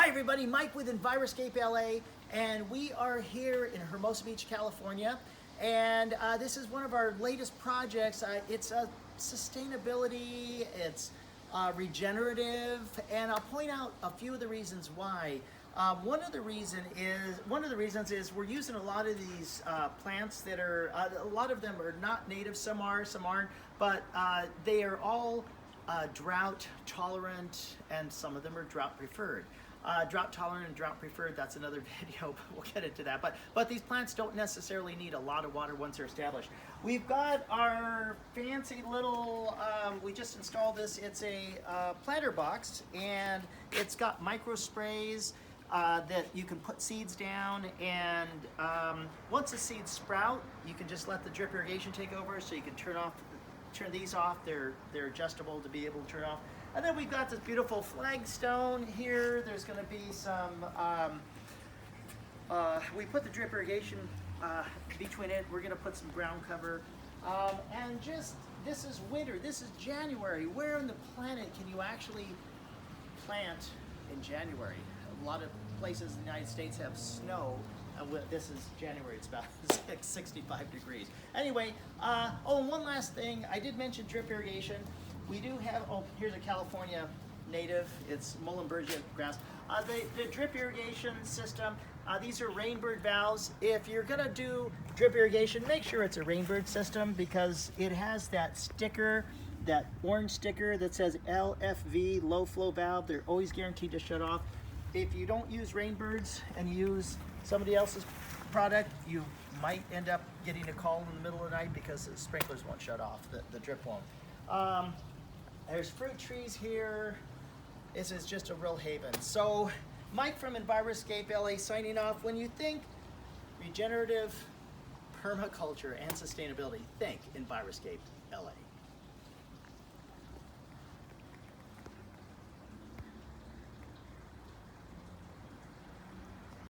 Hi everybody, Mike with Enviroscape LA, and we are here in Hermosa Beach, California, and this is one of our latest projects. It's sustainability, it's regenerative, and I'll point out a few of the reasons why. One of the reasons is we're using a lot of these plants that are a lot of them are not native. Some are, some aren't, but they are all drought tolerant, and some of them are drought preferred. Drought tolerant and drought preferred, that's another video, but we'll get into that. But these plants don't necessarily need a lot of water once they're established. We've got our fancy little, we just installed this. It's a planter box, and it's got micro sprays that you can put seeds down, and once the seeds sprout, you can just let the drip irrigation take over, so you can turn these off. They're adjustable to be able to turn off. And then we've got this beautiful flagstone here. There's going to be some, we put the drip irrigation between it. We're going to put some ground cover. And just, this is winter, this is January. Where on the planet can you actually plant in January? A lot of places in the United States have snow. This is January, it's about 65 degrees. Anyway, oh, and one last thing, I did mention drip irrigation. We do have, oh, here's a California native, it's Muhlenbergia grass. The drip irrigation system, these are rainbird valves. If you're gonna do drip irrigation, make sure it's a rainbird system, because it has that sticker, that orange sticker that says LFV, low flow valve. They're always guaranteed to shut off. If you don't use rainbirds and use somebody else's product, you might end up getting a call in the middle of the night because the sprinklers won't shut off, the drip won't. There's fruit trees here. This is just a real haven. So, Mike from Enviroscape LA signing off. When you think regenerative permaculture and sustainability, think Enviroscape LA.